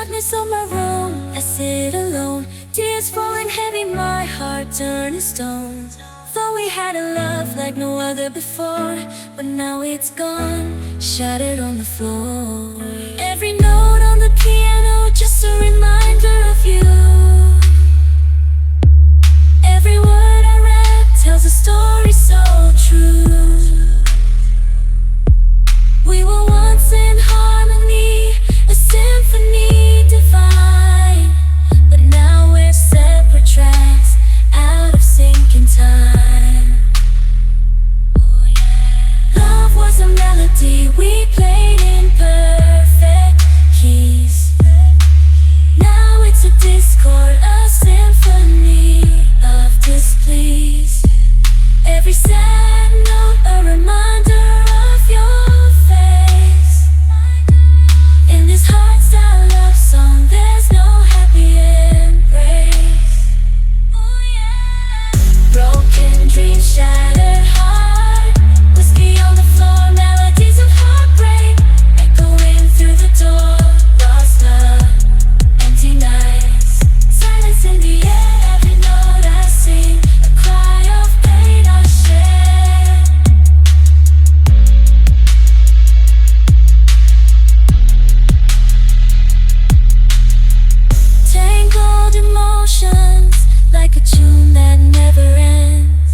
darkness of my room, I sit alone. Tears falling heavy, my heart turning stone. Thought we had a love like no other before, but now it's gone, shattered on the floor. Every note on the piano, just a reminder of you. Every word I rap tells a story so true. We were once in harmony, a symphony divine, but now we're separate tracks, out of sync in time. Love was a melody we played in perfect keys. Now it's a discord, a symphony of displease. Every sad note a reminder of your face. In this hardstyle love song, there's no happy embrace. Broken dreams, shattered heart, whiskey on the floor, melodies of heartbreak echoing through the door. Lost love, empty nights, silence in the air. Every note I sing, a cry of pain I share. Tangled emotions, like a tune that never ends.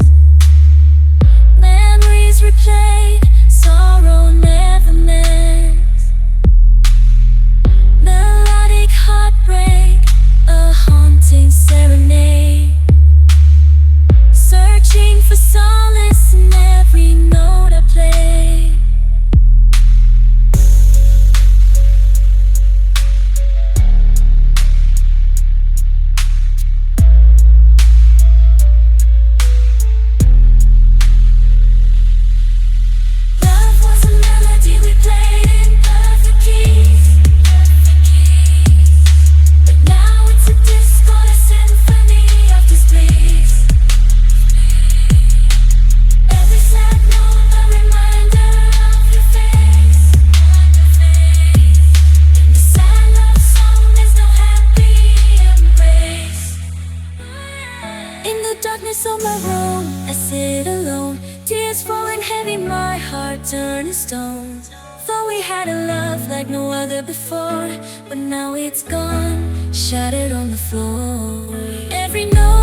Memories replayed, sorrow never mends. Melodic heartbreak, a haunting serenade. Searching for solace in every note I play. Love was a melody we played in perfect keys. But now it's a discord, a symphony of displease. Every sad note a reminder of your face. In the sad love song, there's no happy embrace. In the darkness of my room, I sit alone. Tears falling heavy, my heart turning stone. Thought we had a love like no other before, but now it's gone, shattered on the floor. Every note